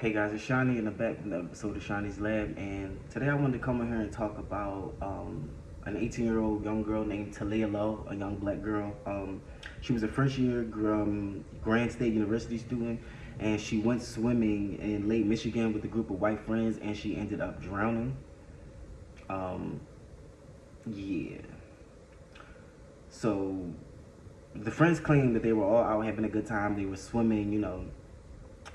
Hey guys, it's Shawnee in the back from the episode of Shawnee's Lab, and today I wanted to come in here and talk about an 18-year-old young girl named Teleah Lowe, a young black girl. She was a first-year Grand State University student, and she went swimming in Lake Michigan with a group of white friends, and she ended up drowning. Um, yeah. So the friends claimed that they were all out having a good time. They were swimming,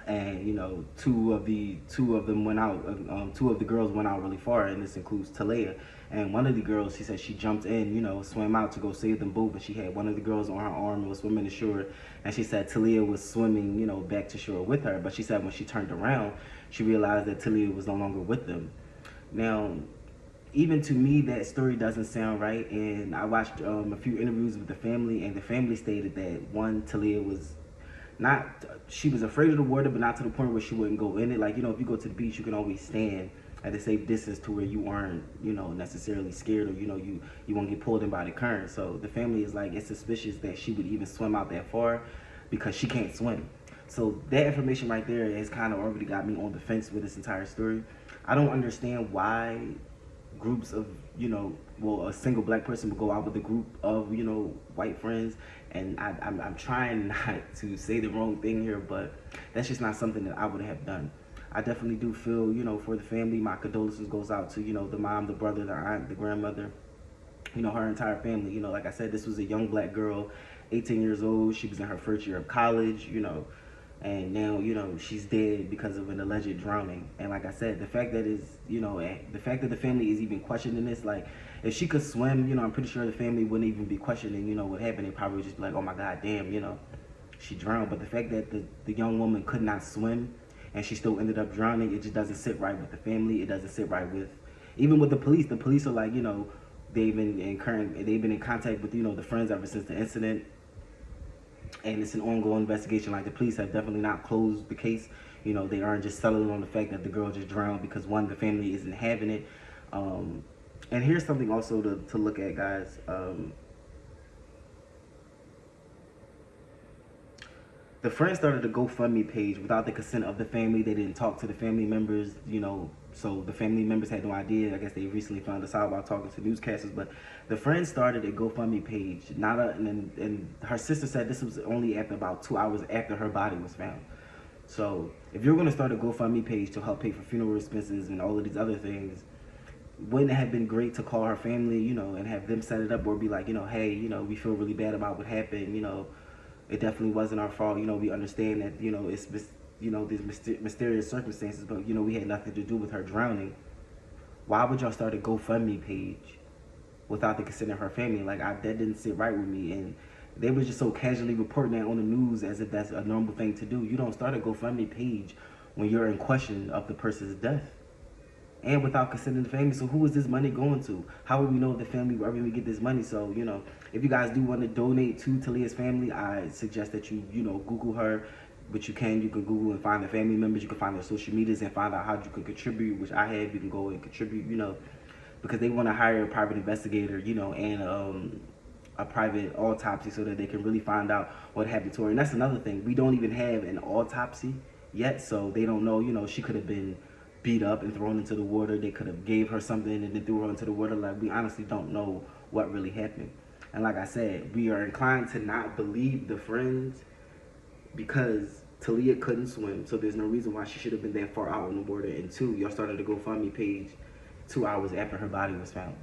and two of them went out. Two of the girls went out really far, and this includes Teleah. And one of the girls, she said she jumped in, swam out to go save them both, and she had one of the girls on her arm and was swimming to shore. And she said Teleah was swimming, back to shore with her. But she said when she turned around, she realized that Teleah was no longer with them. Now, even to me, that story doesn't sound right. And I watched a few interviews with the family, and the family stated that one, Teleah was not, she was afraid of the water, but not to the point where she wouldn't go in it. Like, if you go to the beach, you can always stand at a safe distance to where you aren't, necessarily scared, or, you won't get pulled in by the current. So the family is like, it's suspicious that she would even swim out that far because she can't swim. So that information right there has kind of already got me on the fence with this entire story. I don't understand why groups of, a single black person would go out with a group of, white friends. And I'm trying not to say the wrong thing here, but that's just not something that I would have done. I definitely do feel, for the family, my condolences goes out to, the mom, the brother, the aunt, the grandmother, her entire family. Like I said, this was a young black girl, 18 years old. She was in her first year of college, and now, she's dead because of an alleged drowning. And like I said, the fact that the fact that the family is even questioning this, like, if she could swim, I'm pretty sure the family wouldn't even be questioning, what happened. They'd probably just be like, oh my God, damn, she drowned. But the fact that the young woman could not swim and she still ended up drowning, it just doesn't sit right with the family. It doesn't sit right with, even with the police. The police are like, they've been in contact with, the friends ever since the incident. And it's an ongoing investigation. Like, the police have definitely not closed the case. They aren't just settling on the fact that the girl just drowned because, one, the family isn't having it. And here's something also to look at, guys. The friends started a GoFundMe page without the consent of the family. They didn't talk to the family members, so the family members had no idea. I guess they recently found this out while talking to newscasters. But the friends started a GoFundMe page. And her sister said this was only after about 2 hours after her body was found. So if you're going to start a GoFundMe page to help pay for funeral expenses and all of these other things, wouldn't it have been great to call her family, and have them set it up, or be like, hey, we feel really bad about what happened, it definitely wasn't our fault, we understand that, it's, these mysterious circumstances, but, we had nothing to do with her drowning. Why would y'all start a GoFundMe page without the consent of her family? Like, that didn't sit right with me. And they were just so casually reporting that on the news as if that's a normal thing to do. You don't start a GoFundMe page when you're in question of the person's death, and without considering the family. So who is this money going to? How would we know if the family will ever get this money? So, if you guys do want to donate to Teleah's family, I suggest that you, Google her. But you can Google and find the family members. You can find their social medias and find out how you can contribute, which I have. You can go and contribute, because they want to hire a private investigator, and a private autopsy so that they can really find out what happened to her. And that's another thing. We don't even have an autopsy yet, so they don't know, she could have been beat up and thrown into the water. They could have gave her something and then threw her into the water. Like, we honestly don't know what really happened. And like I said, we are inclined to not believe the friends because Teleah couldn't swim, so there's no reason why she should have been that far out in the water. And two, y'all started a GoFundMe page 2 hours after her body was found.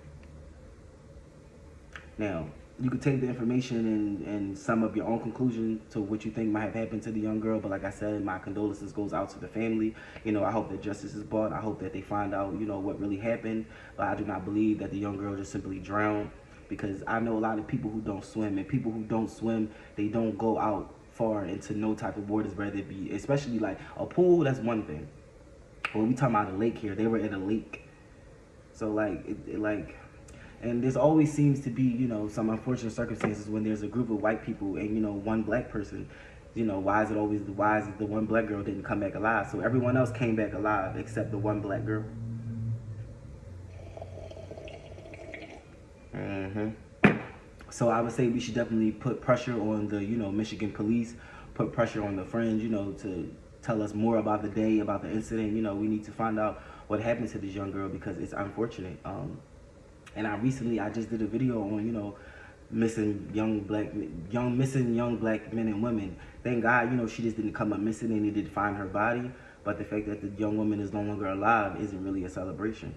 Now, you could take the information and sum up your own conclusion to what you think might have happened to the young girl. But like I said, my condolences goes out to the family. I hope that justice is brought. I hope that they find out, what really happened. But I do not believe that the young girl just simply drowned, because I know a lot of people who don't swim. And people who don't swim, they don't go out far into no type of waters, whether it be, especially like a pool, that's one thing. But when we talking about a lake here, they were at a lake. So like, and there's always seems to be, some unfortunate circumstances when there's a group of white people and, one black person. Why is it the one black girl didn't come back alive? So everyone else came back alive except the one black girl. So I would say we should definitely put pressure on the, Michigan police, put pressure on the friends, tell us more about the day, about the incident. You know, we need to find out what happened to this young girl because it's unfortunate. And I just did a video on, you know, missing young black men and women. Thank God, you know, she just didn't come up missing and they did find her body. But the fact that the young woman is no longer alive isn't really a celebration.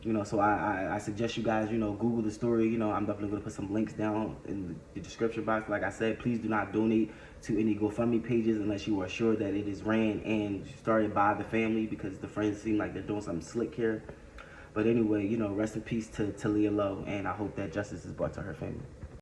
You know, so I suggest you guys, you know, Google the story. You know, I'm definitely going to put some links down in the description box. Like I said, please do not donate to any GoFundMe pages unless you are sure that it is ran and started by the family, because the friends seem like they're doing something slick here. But anyway, you know, rest in peace to Teleah Lowe, and I hope that justice is brought to her family.